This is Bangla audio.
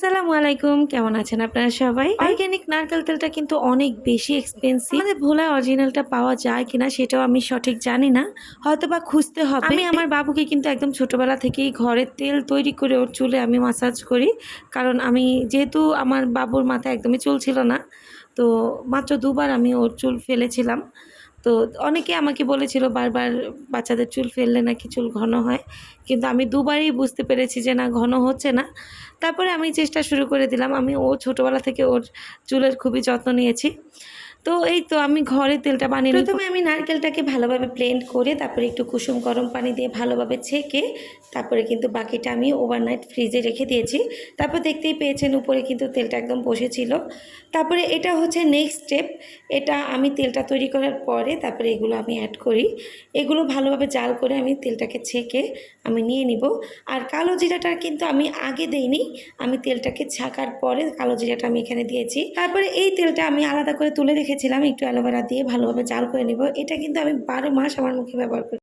আসসালামু আলাইকুম, কেমন আছেন আপনারা সবাই? অর্গানিক নারকেল তেলটা কিন্তু অনেক বেশি এক্সপেন্সিভ। আমাদের ভোলায় অরিজিনালটা পাওয়া যায় কিনা সেটাও আমি সঠিক জানি না, হয়তোবা খুঁজতে হবে। আমি আমার বাবুকে কিন্তু একদম ছোটবেলা থেকেই ঘরে তেল তৈরি করে ওর চুলে আমি মাসাজ করি, কারণ আমি যেহেতু আমার বাবুর মাথায় একদমই চুল ছিল না, তো মাত্র ২ বার আমি ওর চুল ফেলেছিলাম। তো অনেকে আমাকে বলেছিল বারবার বাচ্চাদের চুল ফেললে নাকি চুল ঘন হয়, কিন্তু আমি ২ বারই বুঝতে পেরেছি যে না, ঘন হচ্ছে না। তারপরে আমি চেষ্টা শুরু করে দিলাম। ও ছোটোবেলা থেকে ওর চুলের খুবই যত্ন নিয়েছি। তো এই তো আমি ঘরে তেলটা বানিয়ে প্রথমে আমি নারকেলটাকে ভালোভাবে ব্লেন্ড করে তারপরে একটু কুসুম গরম পানি দিয়ে ভালোভাবে ছেঁকে তারপরে কিন্তু বাকিটা আমি ওভারনাইট ফ্রিজে রেখে দিয়েছি। তারপর দেখতেই পেয়েছেন উপরে কিন্তু তেলটা একদম বসেছিল। তারপরে এটা হচ্ছে নেক্সট স্টেপ। এটা আমি তেলটা তৈরি করার পরে তারপরে এগুলো আমি অ্যাড করি। এগুলো ভালোভাবে জাল করে আমি তেলটাকে ছেঁকে আমি নিয়ে নিব। আর কালো জিরাটা কিন্তু আমি আগে দেইনি, আমি তেলটাকে ছাঁকার পরে কালো জিরাটা আমি এখানে দিয়েছি। তারপরে এই তেলটা আমি আলাদা করে তুলে রেখেছিলাম, একটু অ্যালোভেরা দিয়ে ভালোভাবে জাল করে নিব। এটা কিন্তু আমি ১২ মাস আমার মুখে ব্যবহার করি।